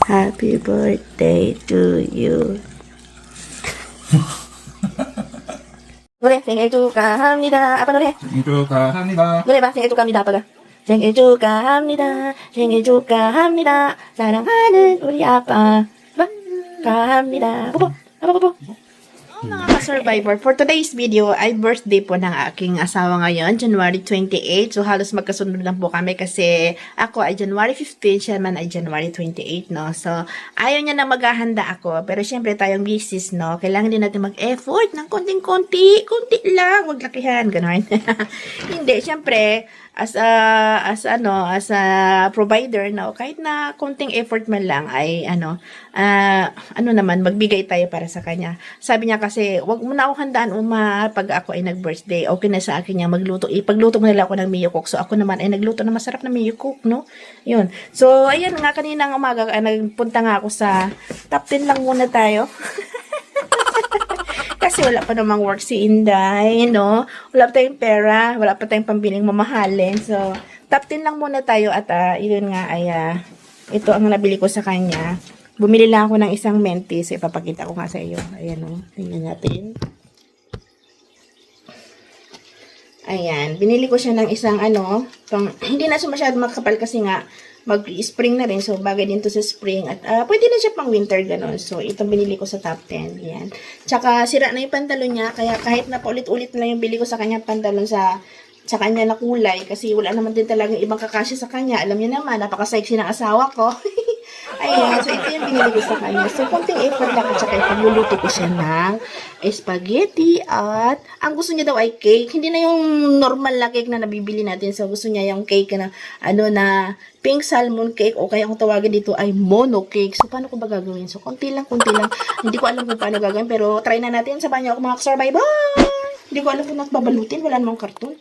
Happy birthday to you. 노래 생일 축하합니다. 아빠 노래. 생일 축하합니다. 노래 봐. 생일 축하합니다. 아빠가. 생일 축하합니다. 생일 축하합니다. 사랑하는 우리 아빠. 축하합니다. 뽀뽀. 아빠 뽀뽀. Mga ka-survivor, for today's video ay birthday po ng aking asawa ngayon, January 28. So halos magkasunod lang po kami kasi ako ay January 15, siya man ay January 28, no? So ayaw niya na maghahanda ako, pero syempre tayong business, no? Kailangan din natin mag-effort ng konting-konti, konti lang, wag lakihan, gano'n. Hindi, syempre, as a provider, no? Kahit na konting effort man lang ay naman, magbigay tayo para sa kanya. Sabi niya kasi, wag mo na ako handaan pag ako ay nag-birthday. Okay na sa akin niya magluto. Ipagluto mo nila ako ng miyokok. So ako naman ay nagluto na masarap na miyokok, no? Yun. So ayan nga, kaninang umaga nagpunta nga ako sa top 10 lang muna tayo. Kasi wala pa namang work si Inday, no? Wala pa tayong pera, wala pa tayong pambiling mamahalin. So, top 10 lang muna tayo at yun nga ay ito ang nabili ko sa kanya. Bumili lang ako ng isang menti, so ipapakita ko nga sa iyo. Ayan o, tingnan natin. Ayan, binili ko siya ng isang hindi na siya masyado makapal kasi nga mag-spring na rin. So, bagay din to sa spring. At pwede na siya pang winter, gano'n. So, itong binili ko sa top 10. Yan. Tsaka, sira na yung pantalon niya. Kaya, kahit na paulit-ulit na lang yung bili ko sa kanya pantalon sa kanya na kulay. Kasi, wala naman din talagang ibang kakasya sa kanya. Alam niyo naman, napaka-sexy ng asawa ko. Ayan. So, ito yung binili ko sa kanya. So, konting effort lang. At saka, ipagluluto ko siya ng spaghetti. At, ang gusto niya daw ay cake. Hindi na yung normal na cake na nabibili natin. So, gusto niya yung cake na, na pink salmon cake o kaya kung tawagin dito ay mono cake. So, paano ko ba gagawin? So, konti lang. Hindi ko alam kung paano gagawin, pero try na natin. Sabahan niyo ako mga survivor. Hindi ko alam kung babalutin. Wala namang karton.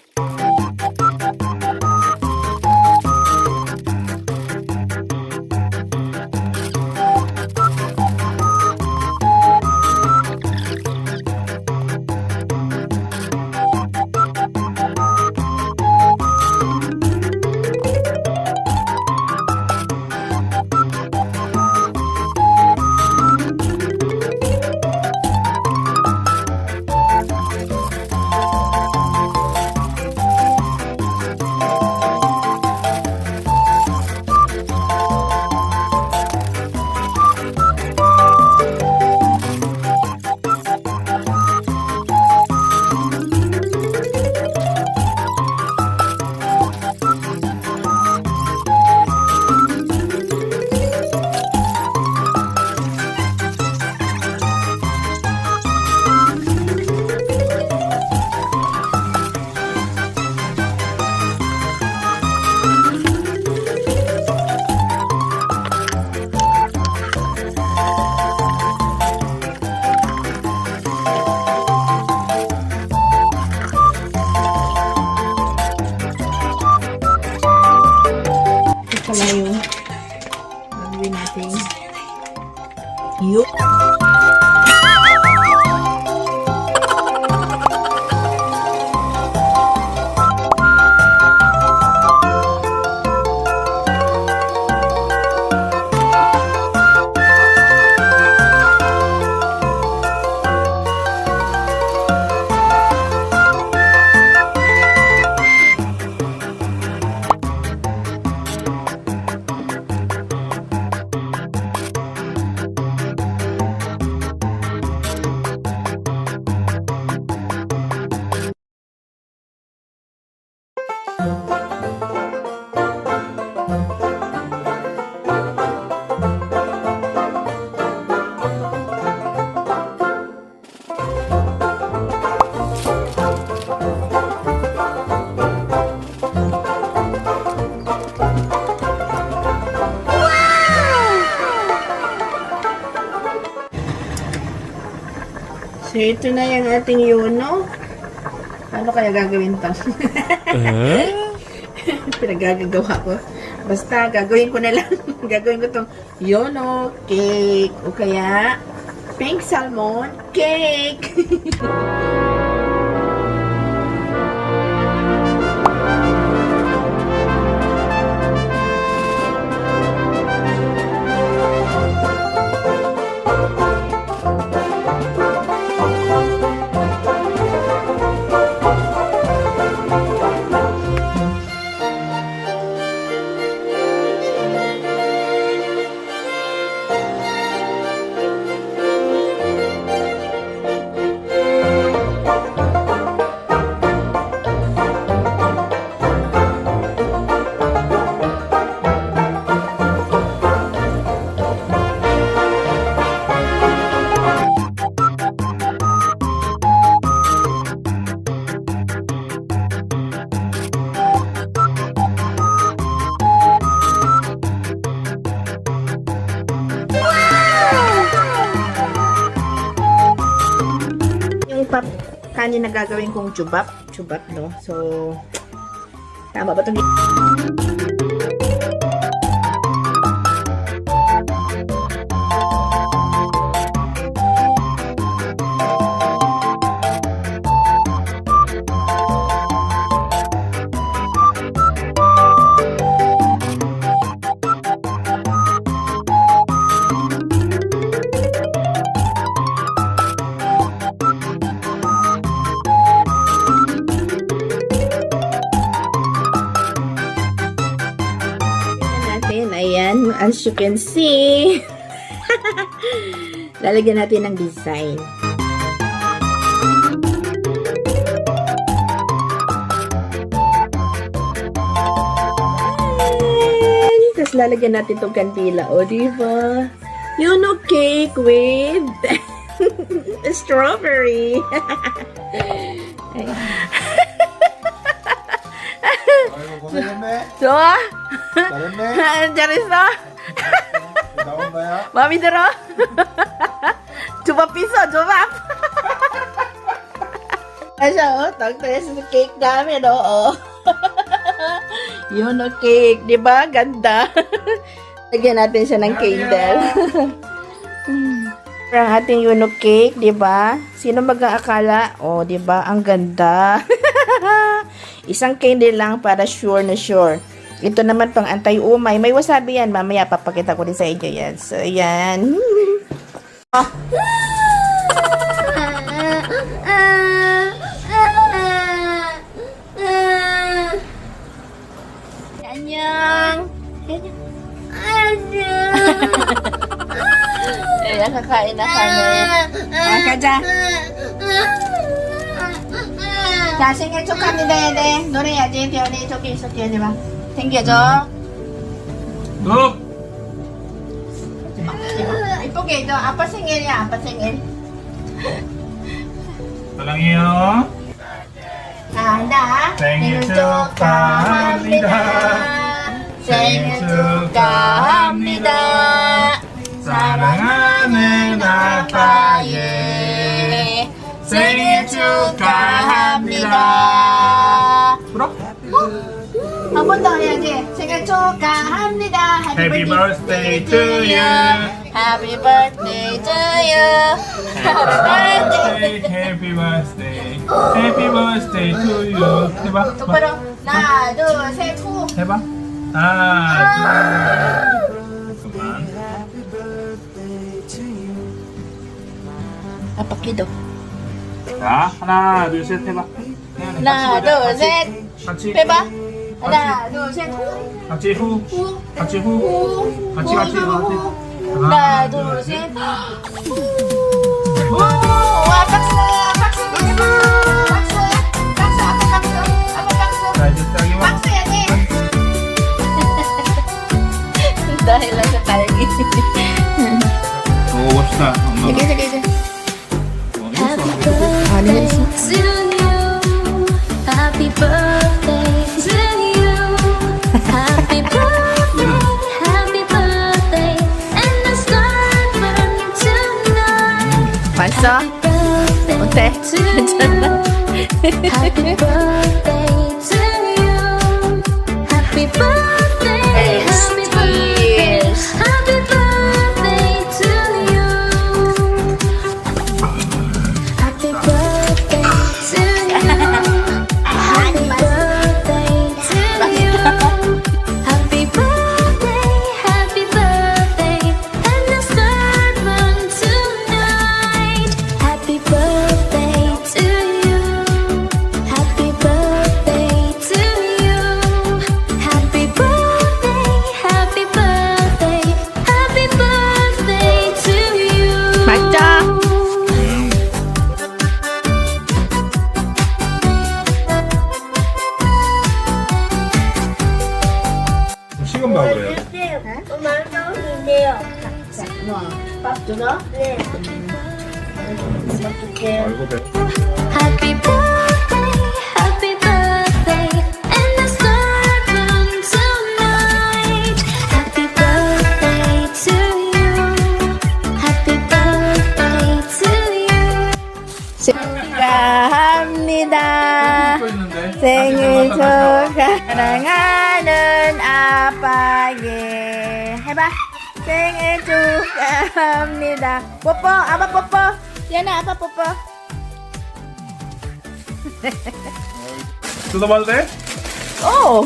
Yung gagawin natin yun. So, ito na yung ating Yono. Ano kaya gagawin to? Pinagagagawa ko. Basta, gagawin ko na lang. Gagawin ko tong Yono cake. O kaya, pink salmon cake. kanin na gagawin kong chubap. Chubap, no? So, tama ba itong... Ayan, as you can see, lalagyan natin ng design. Tapos lalagyan natin itong kandila. O, diba? You know, cake with strawberry. So, 잘했어? 나온 거야? 마음에 들어? 조밥 있어, 조밥. Asa, tagtayas sa cake namin, oo. Yun, cake. Di ba? Ganda. Lagyan natin siya ng candle. Ang ating Yuno cake, di ba? Sino mag-aakala? Oh, di ba? Ang ganda. Isang candle lang para sure na sure. Ito naman pang anti-umay. May wasabi yan. Mamaya papakita ko din sa inyo yan. So, yan. Oh. Anyang. Ayan, kakain na kami. Kaja. 자, 생일 축하합니다, 얘네. 노래해야지. 태연이 저기 있어, 태연이 봐. 챙겨줘. 너! 이쁘게 해줘. 아빠 생일이야, 아빠 생일. 사랑해요. 한다. 생일 축하합니다. 생일 축하합니다. 사랑하는 아빠의 생일 축하합니다. 불어? 한 번 더 해야지. 생일 축하합니다. Happy birthday to you. Happy birthday to you. Happy birthday. Happy birthday. Happy birthday to you. 해봐. 똑바로. 하나, 둘, 셋, 후. 해봐. 하나, 둘. 그만. 아빠 기도. 자, 하나, 둘, 셋 해봐. 하나, 둘, 셋. 같이. 해봐. 하나, 둘, 셋, 후. 같이 후. 후. 같이 후. 후. 같이 같이 후. 같이. 하나, 둘, 셋. 후. 와, 박수. 박수. 박수. 박수. 아빠 박수. 아빠 박수. 자, 이제 딸기만. 박수 해야지. dahil lang sa talgi. 먹어봅시다. 엄마. Sige, sige, sige. Happy birthday to you. Happy birthday to you. Happy birthday, happy birthday, and the star burning tonight. 맛있어? Birthday 어때? to you. Happy birthday to you. Happy birthday, happy birthday, happy birthday to you. Happy birthday to you. Happy birthday to you. Happy birthday, and the sun burn tonight. Happy birthday to you. Happy birthday to you. Happy birthday, happy birthday, happy birthday to you. 맛있죠? 식은 밥이에요. 자, 뭐, 밥 주너? 네. 밥 줄게. 아이고 배. Happy birthday, and the star burn tonight. Happy birthday to you. Happy birthday to you. 생일 축하하는 아빠 예 해봐 생일 축하합니다 뽀뽀 아빠 뽀뽀 얘나 아빠 뽀뽀 뜯어봐도 돼? 오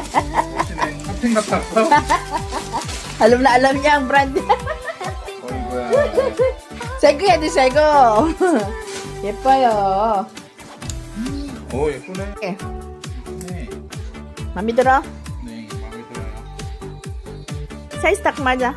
핫핑 같았어? alam na alam niya ang brand 어이구야. 세고 해야 돼 세고 예뻐요 오, 예쁘네. 예. 네. 맘에 들어? 네, 마음에 들어요. 사이즈 딱 맞아